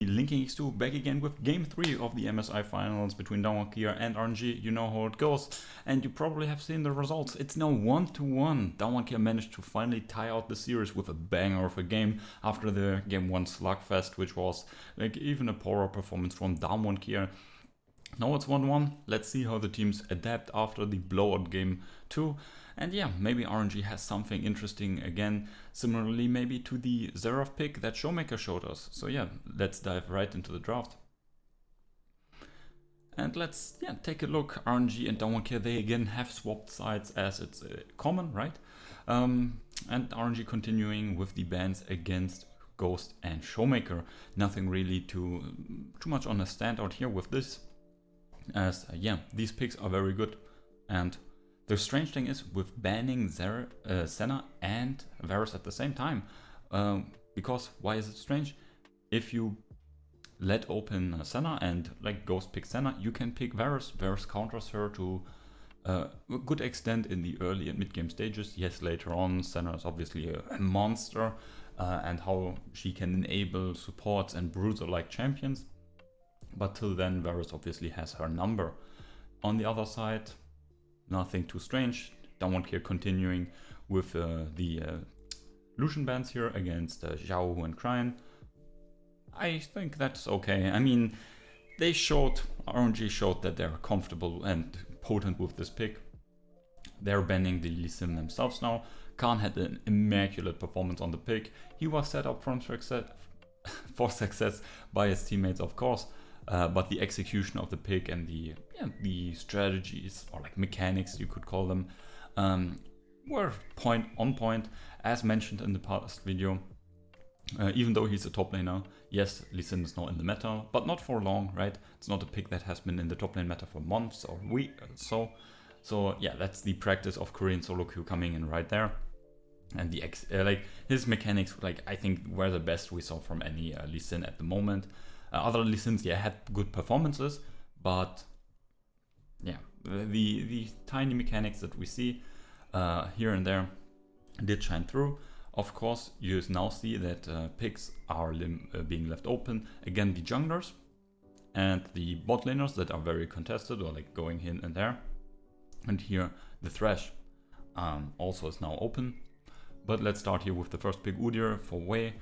Linking X2 back again with game 3 of the MSI finals between DK and RNG. You know how it goes, and you probably have seen the results. It's now 1-1. DK managed to finally tie out the series with a banger of a game after the game 1 slugfest, which was like even a poorer performance from DK. Now it's 1-1. Let's see how the teams adapt after the blowout game 2. And yeah, maybe RNG has something interesting again, similarly maybe to the Xerath pick that ShowMaker showed us. So yeah, let's dive right into the draft. And let's take a look. RNG and DK, they again have swapped sides as it's common, right? And RNG continuing with the bans against Ghost and ShowMaker. Nothing really too much on a standout here with this, as these picks are very good. And the strange thing is with banning Senna and Varus at the same time, because why is it strange? If you let open Senna and like Ghost pick Senna, you can pick Varus. Varus counters her to a good extent in the early and mid game stages. Yes, later on Senna is obviously a monster, and how she can enable supports and bruiser-like champions. But till then, Varus obviously has her number. On the other side, nothing too strange. DK continuing with the Lucian bans here against Xiao and Cryan. I think that's okay. I mean, RNG showed that they're comfortable and potent with this pick. They're banning the Lee Sin themselves now. Khan had an immaculate performance on the pick. He was set up for success by his teammates, of course. But the execution of the pick and the strategies, or like mechanics you could call them, were on point, as mentioned in the past video. Even though he's a top laner, yes, Lee Sin is now in the meta, but not for long, right? It's not a pick that has been in the top lane meta for months or weeks. So yeah, that's the practice of Korean solo queue coming in right there. And the his mechanics, I think, were the best we saw from any Lee Sin at the moment. Other Lee Sins, had good performances, but the tiny mechanics that we see here and there did shine through. Of course, you now see that picks are being left open. Again, the junglers and the bot laners that are very contested, or like going in and there. And here the Thresh also is now open. But let's start here with the first pick, Udyr for Wei.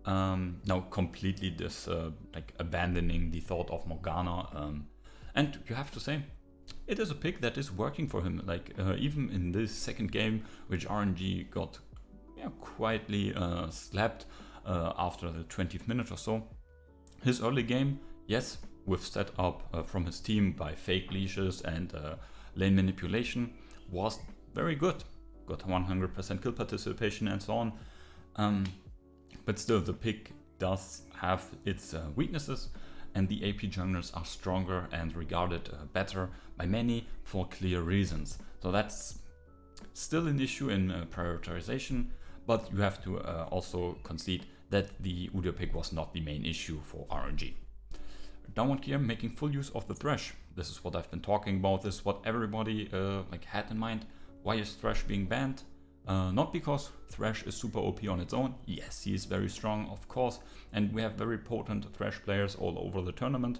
Now completely abandoning the thought of Morgana, and you have to say it is a pick that is working for him. Even in this second game, which RNG got quietly slapped after the 20th minute or so, his early game, yes, with setup from his team by fake leashes and lane manipulation, was very good. Got 100% kill participation and so on. But still, the pick does have its weaknesses, and the AP junglers are stronger and regarded better by many for clear reasons. So that's still an issue in prioritization, but you have to also concede that the Udyr pick was not the main issue for RNG. DK making full use of the Thresh. This is what I've been talking about. This is what everybody had in mind. Why is Thresh being banned? Not because Thresh is super OP on its own. Yes, he is very strong, of course, and we have very potent Thresh players all over the tournament.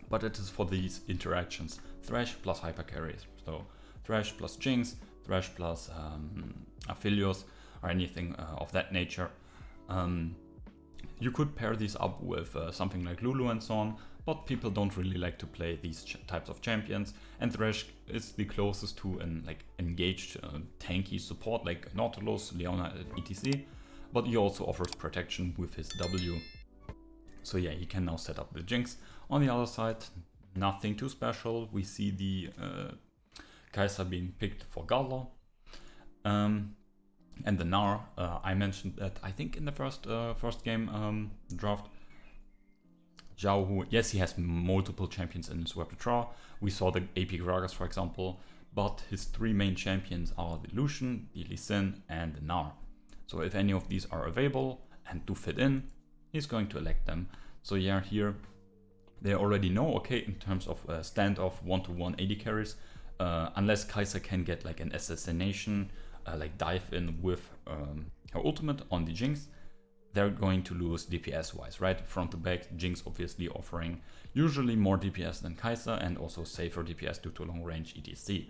But it is for these interactions. Thresh plus hyper carries. So Thresh plus Jinx, Thresh plus Aphelios, or anything of that nature. You could pair these up with something like Lulu and so on, but people don't really like to play these types of champions, and Thresh is the closest to an engaged tanky support like Nautilus, Leona, etc. But he also offers protection with his W. So yeah, he can now set up the Jinx. On the other side, nothing too special. We see the Kaisa being picked for Gala. And the Gnar, I mentioned that I think in the first game draft. Xiao, who, yes, he has multiple champions in his repertoire. We saw the AP Gragas, for example, but his three main champions are the Lucian, the Lee Sin, and the Gnar. So if any of these are available and do fit in, he's going to elect them. So yeah, here they already know, okay, in terms of standoff 1-to-1 AD carries, unless Kaisa can get like an assassination, dive in with her ultimate on the Jinx, they're going to lose DPS wise, right? Front to back, Jinx obviously offering usually more DPS than Kaisa and also safer DPS due to long range etc.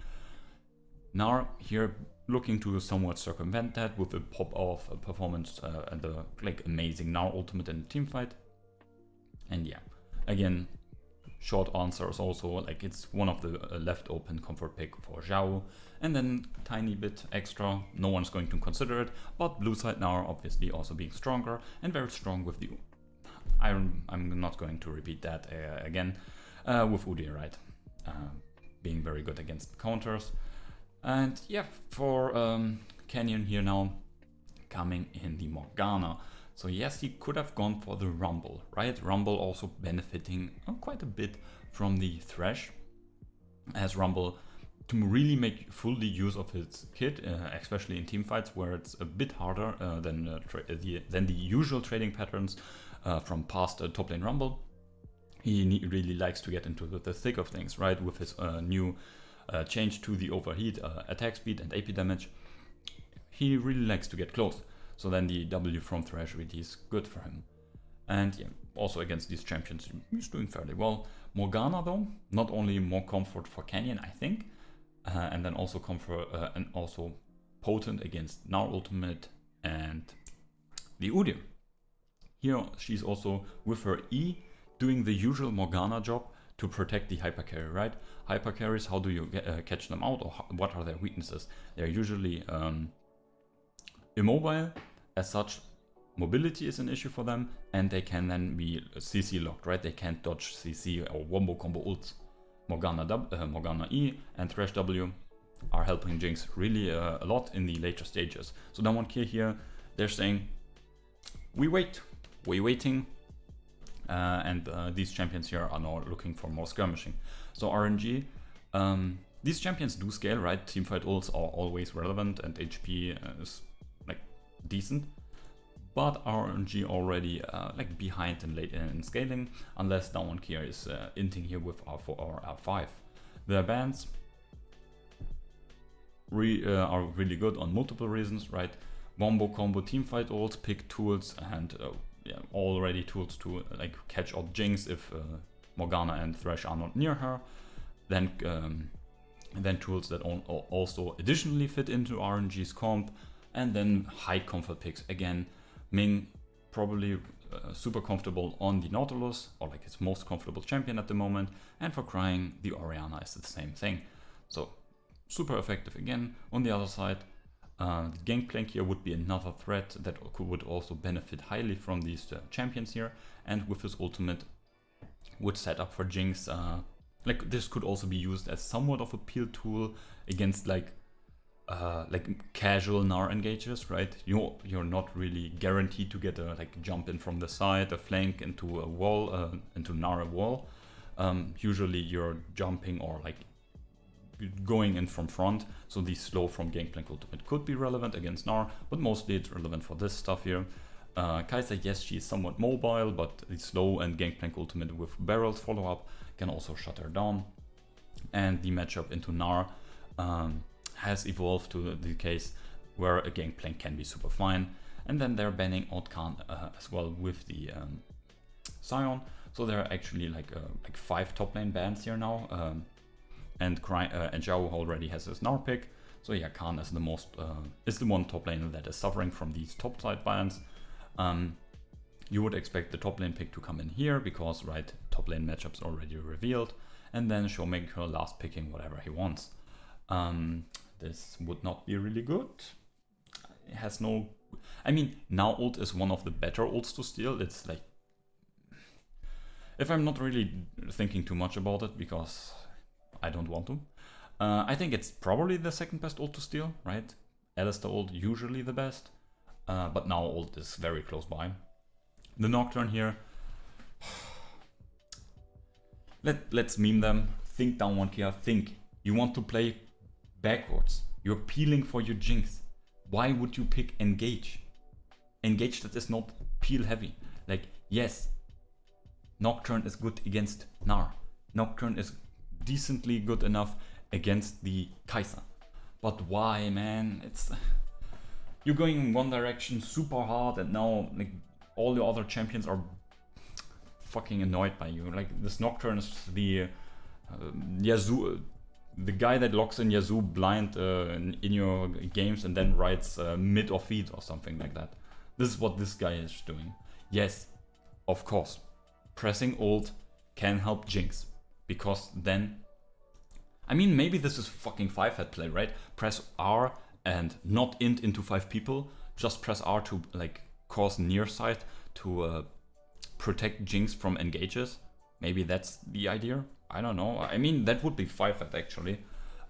Now here looking to somewhat circumvent that with a pop of a performance and the like amazing Now ultimate in the team fight. And yeah, again, short answer is also like it's one of the left open comfort pick for Zhao, and then tiny bit extra, no one's going to consider it, but blue side now obviously also being stronger and very strong with the I'm not going to repeat that again with Udi, right? Being very good against counters. And yeah, for Canyon here now coming in the Morgana. So yes, he could have gone for the Rumble, right? Rumble also benefiting quite a bit from the Thresh, as Rumble to really make fully use of his kit, especially in team fights where it's a bit harder than the usual trading patterns from past top lane Rumble. He really likes to get into the thick of things, right? With his new change to the overheat, attack speed and AP damage. He really likes to get close. So then the W from Thresh really is good for him. And yeah, also against these champions, he's doing fairly well. Morgana though, not only more comfort for Canyon, I think, and then also comfort and also potent against Now ultimate and the Udyr. Here she's also with her E doing the usual Morgana job to protect the hypercarry, right? Hypercarries, how do you catch them out, or what are their weaknesses? They're usually immobile. As such, mobility is an issue for them, and they can then be CC locked, right? They can't dodge CC or wombo combo ults. Morgana E and Thresh W are helping Jinx really a lot in the later stages. So no one here, they're saying, we're waiting, and these champions here are now looking for more skirmishing. So RNG, these champions do scale, right? Teamfight ults are always relevant, and HP is like decent, but RNG already like behind in late in scaling, unless Down here is inting here with R4 or R5. Their bans are really good on multiple reasons, right? Wombo combo teamfight ults, pick tools, and yeah, already tools to like catch out Jinx if Morgana and Thresh are not near her. Then tools that also additionally fit into RNG's comp, and then high comfort picks again. Ming probably super comfortable on the Nautilus, or like his most comfortable champion at the moment, and for crying, the Orianna is the same thing. So super effective again. On the other side, the Gangplank here would be another threat that would also benefit highly from these champions here, and with his ultimate would set up for Jinx. Like this could also be used as somewhat of a peel tool against like casual Gnar engages, right? You're not really guaranteed to get a like jump in from the side, a flank into a wall, into Gnar wall. Usually you're jumping or like going in from front, so the slow from Gangplank ultimate could be relevant against Gnar, but mostly it's relevant for this stuff here. Kaisa, yes, she is somewhat mobile, but the slow and Gangplank ultimate with barrels follow up can also shut her down. And the matchup into Gnar has evolved to the case where a Gangplank can be super fine, and then they're banning Outcan as well with the Sion. So there are actually like 5 top lane bans here now, and Zhao already has his Gnar pick. So yeah, Khan is the most is the one top laner that is suffering from these top side bans. You would expect the top lane pick to come in here because right, top lane matchups already revealed, and then ShowMaker last picking whatever he wants. This would not be really good. It has no, I mean, now ult is one of the better ults to steal. It's like, if I'm not really thinking too much about it because I don't want to, I think it's probably the second best ult to steal, right? Alistair ult usually the best, but now ult is very close by. The Nocturne here, let's meme them. Think down one Kia, think. You want to play backwards. You're peeling for your Jinx. Why would you pick Engage? Engage that is not peel heavy. Like, yes, Nocturne is good against Gnar. Nocturne is decently good enough against the Kaisa. But why, man? It's you're going in one direction super hard, and now like all the other champions are fucking annoyed by you. Like this Nocturne is the Yazoo, the guy that locks in Yazoo blind in your games and then writes mid or feed or something like that. This is what this guy is doing. Yes, of course, pressing Alt can help Jinx, because then, I mean, maybe this is fucking 5-head play, right? Press R and not int into 5 people, just press R to like cause near sight to protect Jinx from engages. Maybe that's the idea. I don't know. I mean, that would be 5-head actually.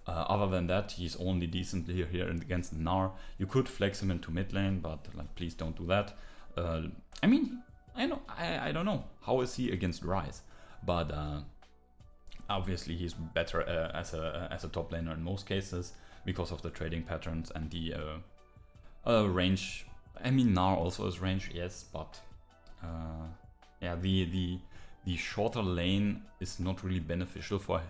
Other than that, he's only decently here against Gnar. You could flex him into mid lane, but like, please don't do that. I mean, I don't know. How is he against Ryze? But obviously he's better as a top laner in most cases because of the trading patterns and the range. I mean, Gnar also is range, yes, but yeah, the shorter lane is not really beneficial for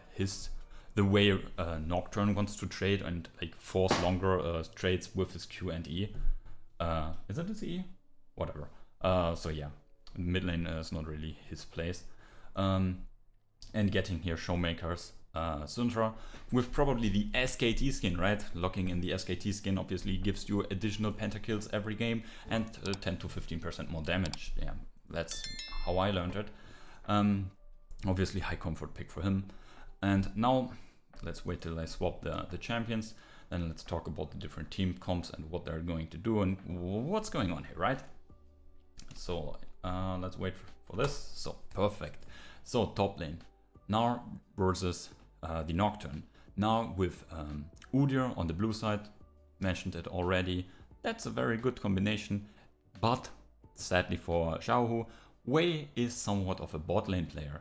the way Nocturne wants to trade and like force longer trades with his Q and E. Is it his E? Whatever. So yeah, mid lane is not really his place. And getting here ShowMaker's Syndra with probably the SKT skin, right? Locking in the SKT skin obviously gives you additional pentakills every game and 10 to 15% more damage. Yeah, that's how I learned it. Obviously high comfort pick for him. And now let's wait till I swap the champions. Then let's talk about the different team comps and what they're going to do and what's going on here, right? So let's wait for this. So perfect. So top lane, Gnar versus the Nocturne. Now with Udyr on the blue side, mentioned it already. That's a very good combination, but sadly for Xiaohu, Wei is somewhat of a bot lane player.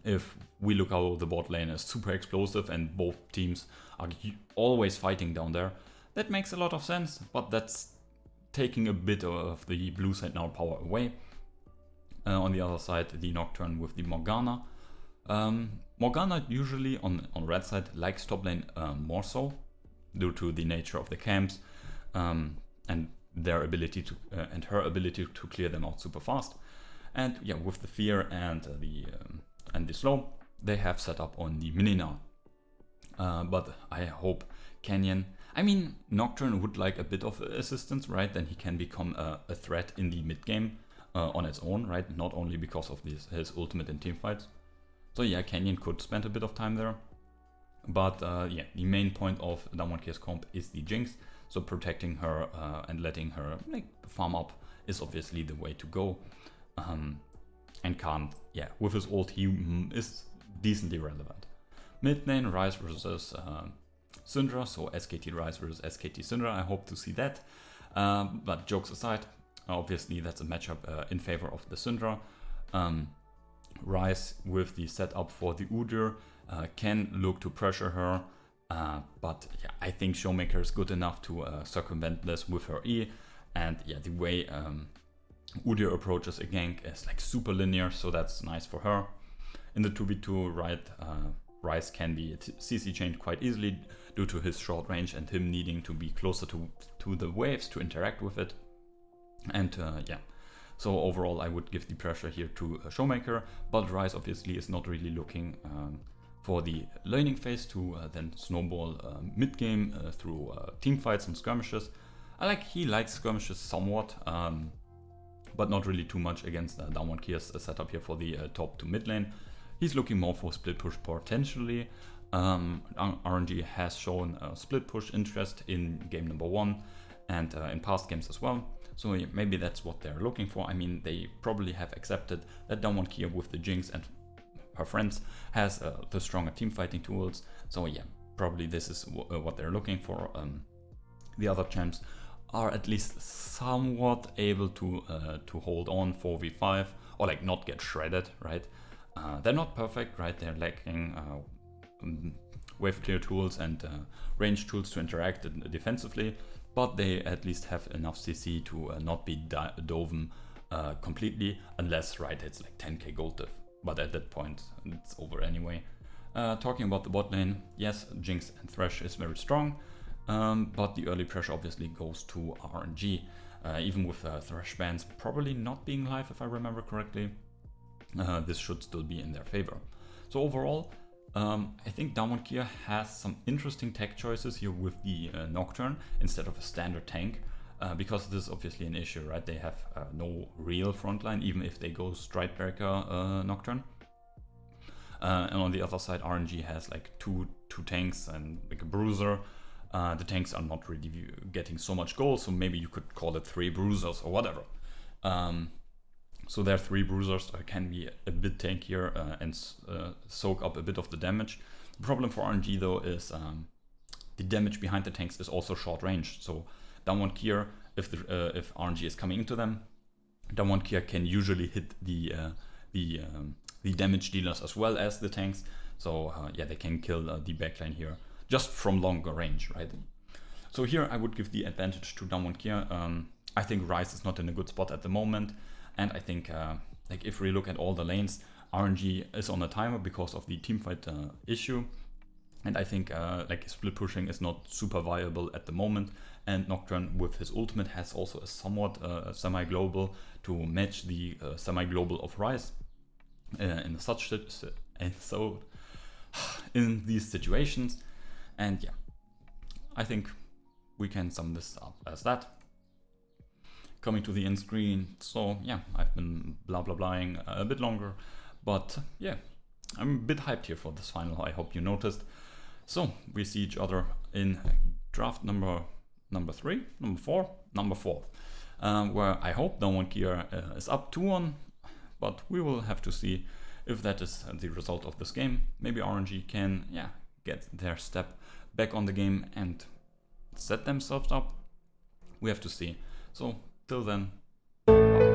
If we look how the bot lane is super explosive and both teams are always fighting down there, that makes a lot of sense, but that's taking a bit of the blue side now power away. On the other side, the Nocturne with the Morgana. Morgana usually on red side likes top lane more so, due to the nature of the camps and their ability to and her ability to clear them out super fast. And yeah, with the fear and the slow, they have set up on the mini now. But I hope Canyon. I mean, Nocturne would like a bit of assistance, right? Then he can become a threat in the mid game on its own, right? Not only because of his ultimate in team fights. So yeah, Canyon could spend a bit of time there. But yeah, the main point of Damon's comp is the Jinx. So protecting her and letting her like farm up is obviously the way to go. And can't, yeah, with his ult he is decently relevant. Mid lane, Ryze versus Syndra, so SKT Ryze versus SKT Syndra. I hope to see that. But jokes aside, obviously that's a matchup in favor of the Syndra. Ryze with the setup for the Udyr can look to pressure her, but yeah, I think ShowMaker is good enough to circumvent this with her E. And yeah, the way Udyr approaches a gank is like super linear, so that's nice for her. In the 2v2, right, Ryze can be CC chained quite easily due to his short range and him needing to be closer to the waves to interact with it. And yeah, so overall I would give the pressure here to ShowMaker, but Ryze obviously is not really looking for the laning phase to then snowball mid-game through team fights and skirmishes. He likes skirmishes somewhat, but not really too much against Damon's setup here for the top to mid lane. He's looking more for split push potentially. RNG has shown split push interest in game number 1 and in past games as well. So yeah, maybe that's what they're looking for. I mean, they probably have accepted that Damon's with the Jinx and her friends has the stronger team fighting tools. So yeah, probably this is what they're looking for. The other champs are at least somewhat able to hold on 4v5 or like not get shredded, right? They're not perfect, right? They're lacking wave clear tools and range tools to interact defensively, but they at least have enough CC to not be doven completely, unless, right, it's like 10k gold diff. But at that point, it's over anyway. Talking about the bot lane, yes, Jinx and Thresh is very strong, but the early pressure obviously goes to RNG. even with Thresh bans probably not being live if I remember correctly, this should still be in their favor. So overall, I think Damwon has some interesting tech choices here with the Nocturne instead of a standard tank, because this is obviously an issue, right? They have no real frontline, even if they go Stridebreaker Nocturne. And on the other side, RNG has like two tanks and like a bruiser. The tanks are not really getting so much gold, so maybe you could call it 3 bruisers or whatever. So their 3 bruisers can be a bit tankier and soak up a bit of the damage. The problem for RNG though is the damage behind the tanks is also short range. So Damwon, if RNG is coming into them, Damwon can usually hit the damage dealers as well as the tanks. So yeah, they can kill the backline here just from longer range, right? So here I would give the advantage to Damwon. I think Ryze is not in a good spot at the moment. And I think, like if we look at all the lanes, RNG is on a timer because of the teamfight issue. And I think like split pushing is not super viable at the moment. And Nocturne with his ultimate has also a somewhat semi-global to match the semi-global of Ryze in in these situations. And yeah, I think we can sum this up as that. Coming to the end screen, so yeah, I've been blah blah blahing a bit longer, but yeah, I'm a bit hyped here for this final, I hope you noticed. So we see each other in draft number 4, where I hope Damwon is up 2-1, but we will have to see if that is the result of this game. Maybe RNG can get their step back on the game and set themselves up. We have to see. So till then, bye.